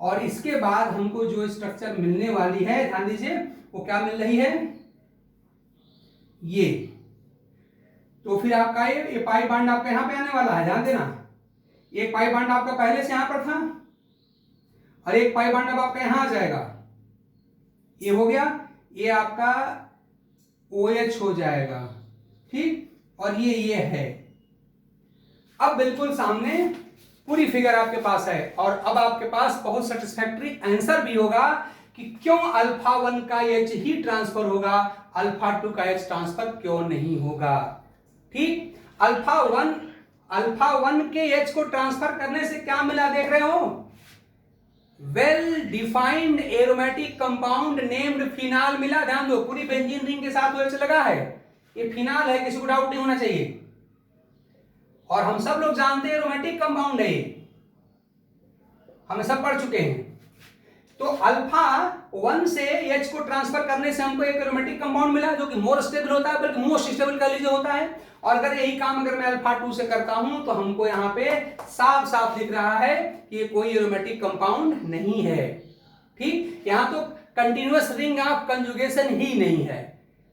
और इसके बाद हमको जो स्ट्रक्चर मिलने वाली है, ध्यान दीजिए, वो क्या मिल रही है, ये। तो फिर आपका ये पाई बॉन्ड आपका यहां पे आने वाला है, ध्यान देना। एक पाई बॉन्ड आपका पहले से यहां पर था और एक पाई बॉन्ड अब आपका यहां आ जाएगा, ये हो गया, ये आपका OH हो जाएगा, ठीक, और ये है। अब बिल्कुल सामने पूरी फिगर आपके पास है और अब आपके पास बहुत सेटिस्फैक्टरी आंसर भी होगा कि क्यों अल्फा 1 का H ही ट्रांसफर होगा, अल्फा 2 का H ट्रांसफर क्यों नहीं होगा। ठीक, अल्फा 1 के H को ट्रांसफर करने से क्या मिला, देख रहे हो, well defined aromatic compound named phenol मिला। ध्यान दो, पूरी बेंजीन रिंग के साथ OH लगा है, ये फिनाल है, किसी को डाउट नहीं होना चाहिए। और हम सब लोग जानते हैं एरोमेटिक कंपाउंड है, हम सब पढ़ चुके हैं। तो अल्फा 1 से H को ट्रांसफर करने से हमको एक एरोमेटिक कंपाउंड मिला जो कि मोर स्टेबल होता है, बल्कि मोस्ट स्टेबल कह लीजिए होता है। और अगर यही काम अगर मैं अल्फा 2 से करता हूं तो हमको यहां पे साफ साफ दिख रहा है कि ये कोई एरोमेटिक कंपाउंड नहीं है। ठीक, यहां तो कंटिन्यूअस रिंग ऑफ कंजुगेशन ही नहीं है।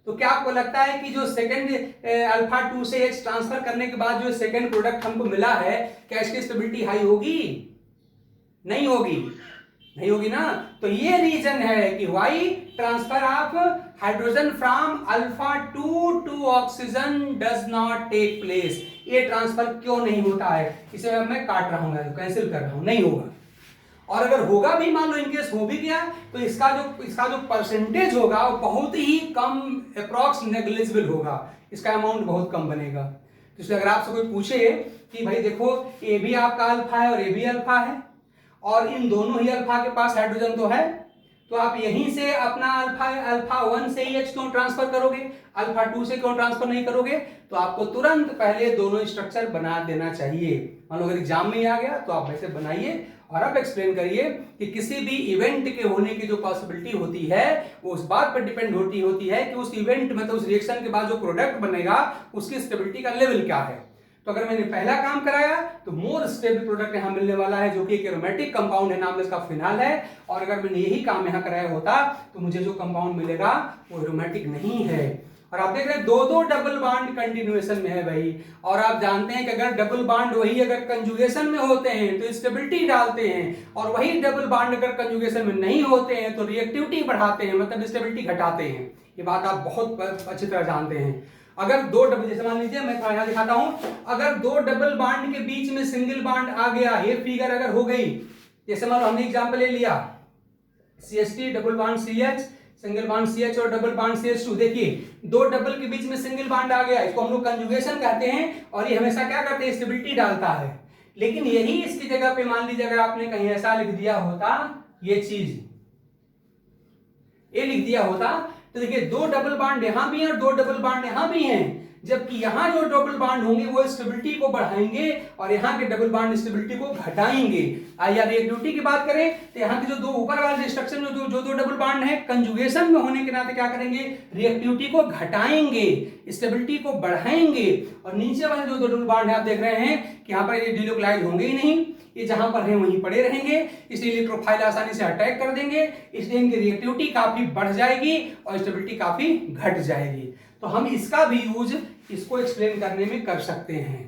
तो क्या आपको लगता है कि जो सेकंड अल्फा 2 से H ट्रांसफर करने के बाद जो सेकंड प्रोडक्ट हमको मिला है, क्या इसकी स्टेबिलिटी हाई होगी? नहीं होगी, नहीं होगी ना। तो ये रीजन है कि why transfer of hydrogen from alpha 2 to oxygen does not take place. ये ट्रांसफर क्यों नहीं होता है, इसे मैं काट रहा हूं, कैंसिल कर रहा हूं, नहीं होगा। और अगर होगा भी, मान लो इनकेस हो भी गया, तो इसका जो परसेंटेज होगा वो बहुत ही कम, अप्रॉक्स नेग्लिजिबल होगा, इसका अमाउंट बहुत कम बनेगा। तो इसलिए अगर आपसे कोई पूछे कि भाई देखो ये भी आपका अल्फा है और ये भी अल्फा है और इन दोनों ही अल्फा के पास हाइड्रोजन तो है, तो आप यहीं से अपना अल्फा 1 से ही H क्यों ट्रांसफर करोगे, अल्फा 2 से क्यों ट्रांसफर नहीं करोगे? तो आपको तुरंत पहले दोनों स्ट्रक्चर बना देना चाहिए। मान लो अगर एग्जाम में आ गया तो आप वैसे बनाइए और अब एक्सप्लेन करिए कि किसी भी इवेंट के होने की जो पॉसिबिलिटी होती है वो उस बात पर डिपेंड होती है कि उस इवेंट मतलब उस रिएक्शन के बाद जो प्रोडक्ट बनेगा उसकी स्टेबिलिटी का लेवल क्या है। तो अगर मैंने पहला काम कराया तो मोर स्टेबल प्रोडक्ट यहां मिलने वाला है जो कि एक एरोमेटिक कंपाउंड है, नाम इसका फिनाल है। और अगर मैंने यही काम यहां कराया होता तो मुझे जो कंपाउंड मिलेगा वो एरोमेटिक नहीं है। और आप देख रहे हैं दो डबल बॉन्ड कंटिन्यूएशन में है भाई। और आप जानते हैं कि अगर डबल बॉन्ड वही अगर कंजुगेशन में होते हैं तो स्टेबिलिटी डालते हैं, और वही डबल बॉन्ड अगर कंजुगेशन में नहीं होते हैं तो रिएक्टिविटी बढ़ाते हैं, मतलब स्टेबिलिटी घटाते हैं। ये बात आप बहुत अच्छी तरह जानते हैं। अगर दो डबल, जैसे मान लीजिए मैं यहां दिखाता हूं, अगर दो डबल बॉन्ड के बीच में सिंगल बॉन्ड आ गया, ये फिगर अगर हो गई, जैसे मान लो हमने एग्जांपल ले लिया CH3 double bond CH, single bond CH और डबल बॉन्ड CH2, देखिए दो डबल के बीच में सिंगल बॉन्ड आ गया, इसको हम लोग कंजुगेशन कहते हैं और ये हमेशा क्या करते हैं, स्टेबिलिटी डालता है। लेकिन यही इसकी जगह पे मान लीजिए अगर आपने कहीं ऐसा लिख दिया होता, ये चीज ये लिख दिया होता, तो देखिए दो डबल बॉन्ड यहां भी हैं और दो डबल बॉन्ड यहां भी हैं, जबकि यहां जो डबल बॉन्ड होंगे वो स्टेबिलिटी को बढ़ाएंगे और यहां के डबल बॉन्ड स्टेबिलिटी को घटाएंगे। या रिएक्टिविटी की बात करें तो यहां के जो दो ऊपर वाले स्ट्रक्चर में जो दो डबल बॉन्ड है कंजुगेशन में होने के नाते क्या करेंगे, रिएक्टिविटी को घटाएंगे, स्टेबिलिटी को बढ़ाएंगे। और नीचे वाले जो दो डबल बॉन्ड है आप देख रहे हैं कि यहां पर ये डिलोक्लाइज होंगे ही नहीं, ये जहां पर है वहीं पड़े रहेंगे, इसलिए इलेक्ट्रोफाइल आसानी से अटैक कर देंगे, इसलिए इनकी रिएक्टिविटी काफी बढ़ जाएगी और स्टेबिलिटी काफी घट जाएगी। तो हम इसका भी यूज इसको एक्सप्लेन करने में कर सकते हैं।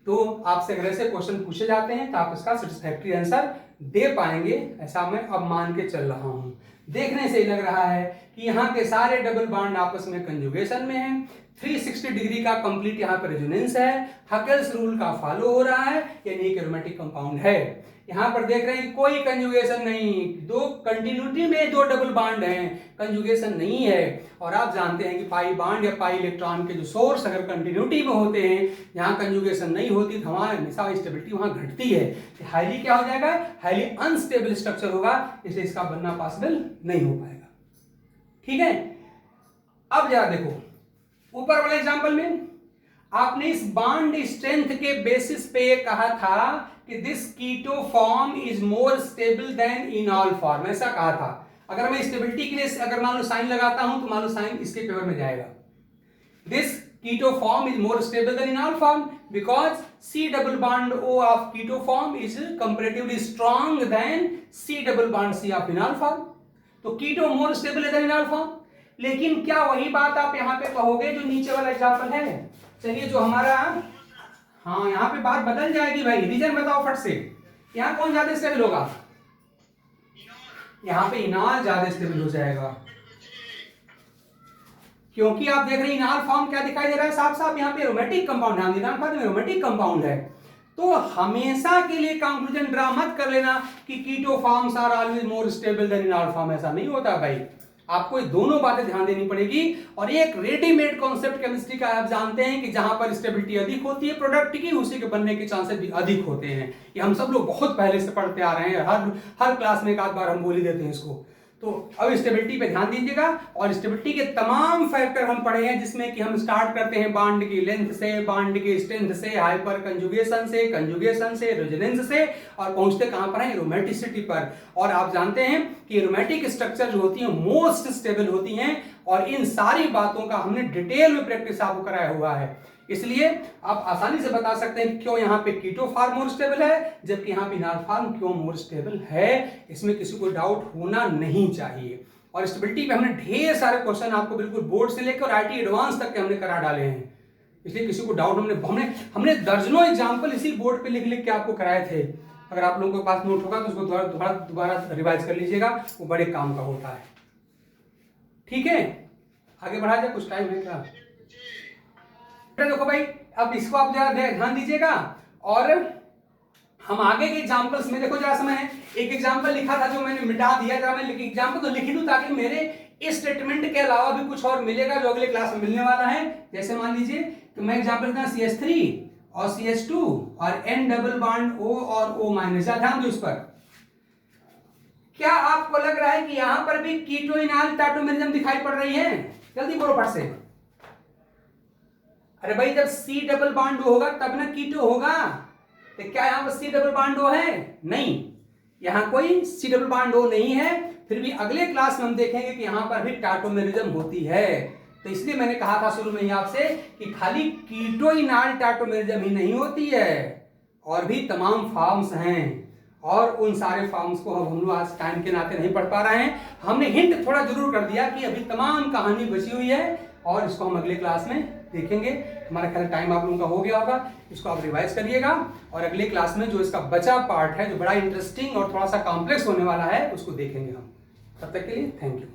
तो आपसे अगर ऐसे क्वेश्चन पूछे जाते हैं तो आप इसका सेटिस्फैक्टरी आंसर दे पाएंगे, ऐसा मैं अब मान के चल रहा हूं। देखने से ही लग रहा है कि यहाँ के सारे डबल बॉन्ड आपस में कंजुगेशन में है, 360 डिग्री का कंप्लीट यहाँ पर रेजोनेंस है, हकेल्स रूल का फॉलो हो रहा है, यानी एक एरोमेटिक कंपाउंड है। यहाँ पर देख रहे हैं कोई कंजुगेशन नहीं, दो कंटिन्यूटी में दो डबल बॉन्ड हैं, कंजुगेशन नहीं है। और आप जानते हैं कि पाई बॉन्ड या पाई इलेक्ट्रॉन के जो सोर्स अगर कंटिन्यूटी में होते हैं, यहाँ कंजुगेशन नहीं होती तो हमारा हमेशा स्टेबिलिटी वहां घटती है, हाईली क्या हो जाएगा, हाईली अनस्टेबल स्ट्रक्चर होगा, इसलिए इसका बनना पॉसिबल नहीं हो पाएगा। ठीक है, अब जरा देखो ऊपर वाले एग्जांपल में आपने इस बॉन्ड स्ट्रेंथ के बेसिस पे ये कहा था कि this keto form is more stable than enol form, ऐसा कहा था। अगर मैं स्टेबिलिटी के लिए अगर मान लो साइन लगाता हूं तो मान लो साइन इसके फेवर में जाएगा। This keto form is more stable than enol form because C double bond O of keto form is comparatively strong than C double bond C of enol form. तो keto more stable than enol form. लेकिन क्या वही बात आप यहाँ पे कहोगे जो नीचे वाला एग्जाम्पल है? चलिए जो हमारा, हाँ यहाँ पे बात बदल जाएगी भाई, रीजन बताओ फट से। यहाँ कौन ज्यादा स्टेबल होगा? यहाँ पे इनॉल ज्यादा स्टेबल हो जाएगा, क्योंकि आप देख रहे हैं इनॉल फॉर्म क्या दिखाई दे रहा है साफ साफ, यहाँ पे एरोमेटिक कंपाउंड है, इनॉल फॉर्म में एरोमेटिक कंपाउंड है। तो हमेशा के लिए कंक्लूजन ड्रा मत कर लेना कि keto forms are always more stable than enol form, ऐसा नहीं होता भाई। आपको दोनों बातें ध्यान देनी पड़ेगी। और एक रेडीमेड कॉन्सेप्ट केमिस्ट्री का आप जानते हैं कि जहां पर स्टेबिलिटी अधिक होती है प्रोडक्ट की, उसी के बनने के चांसेस भी अधिक होते हैं। ये हम सब लोग बहुत पहले से पढ़ते आ रहे हैं, हर क्लास में एक आध बार हम बोल ही देते हैं इसको। तो अब स्टेबिलिटी पे ध्यान दीजिएगा। और स्टेबिलिटी के तमाम फैक्टर हम पढ़े हैं, जिसमें कि हम स्टार्ट करते हैं बांड की लेंथ से, बांड की स्ट्रेंथ से, हाइपर कंजुगेशन से, रेजोनेंस से, और पहुंचते कहां पर है? एरोमेटिसिटी पर। और आप जानते हैं कि एरोमेटिक स्ट्रक्चर जो होती है मोस्ट स्टेबल होती हैं, और इन सारी बातों का हमने डिटेल में प्रैक्टिस आपको कराया हुआ है। इसलिए आप आसानी से बता सकते हैं क्यों यहाँ पे कीटो फॉर्म मोर स्टेबल है, जबकि यहाँ पे इनॉल फॉर्म क्यों मोर स्टेबल है। इसमें किसी को डाउट होना नहीं चाहिए। और स्टेबिलिटी पे हमने ढेर सारे क्वेश्चन आपको बिल्कुल बोर्ड से लेकर आईटी एडवांस तक के हमने करा डाले हैं, इसलिए किसी को डाउट हमने दर्जनों एग्जाम्पल इसी बोर्ड पे लिख लिख के आपको कराए थे। अगर आप लोगों के पास नोट होगा तो उसको दोबारा रिवाइज कर लीजिएगा, वो बड़े काम का होता है। ठीक है, आगे बढ़ा जाए, कुछ टाइम है क्या? देखो भाई, अब इसको आप जरा ध्यान दीजिएगा। और हम आगे के एग्जांपल्स में देखो जरा समय है, एक एग्जांपल लिखा था जो मैंने मिटा दिया, जरा मैं एग्जांपल तो लिख दूं ताकि मेरे इस स्टेटमेंट के अलावा भी कुछ और मिलेगा जो अगले क्लास में मिलने वाला है। जैसे मान लीजिए कि मैं एग्जांपल का CH3 और CH2 और N डबल बॉन्ड O और O माइनस, ध्यान दो इस पर। क्या आपको लग रहा है कि यहां पर भी कीटो इनॉल टाटोमेरिज्म दिखाई पड़ रही है? जल्दी बोलो फट से। अरे भाई, जब C डबल बॉन्ड होगा तब ना कीटो होगा। तो क्या यहां पर C डबल बॉन्ड है? नहीं, यहां कोई C डबल बॉन्ड नहीं है। फिर भी अगले क्लास में हम देखेंगे कि यहां पर भी टाटोमेरिज्म होती है। तो इसलिए मैंने कहा था शुरू में ही आपसे कि खाली कीटो इनॉल टाटोमेरिज्म ही नहीं होती है, और भी तमाम फॉर्म्स हैं। और उन सारे फॉर्म्स को हम लोग आज टाइम के नाते नहीं पढ़ पा रहे हैं। हमने हिंट थोड़ा जरूर कर दिया कि अभी तमाम कहानी बची हुई है, और इसको हम अगले क्लास में देखेंगे। हमारा ख्याल टाइम आप लोगों का हो गया होगा, इसको आप रिवाइज करिएगा। और अगले क्लास में जो इसका बचा पार्ट है, जो बड़ा इंटरेस्टिंग और थोड़ा सा कॉम्प्लेक्स होने वाला है, उसको देखेंगे हम। तब तक के लिए थैंक यू।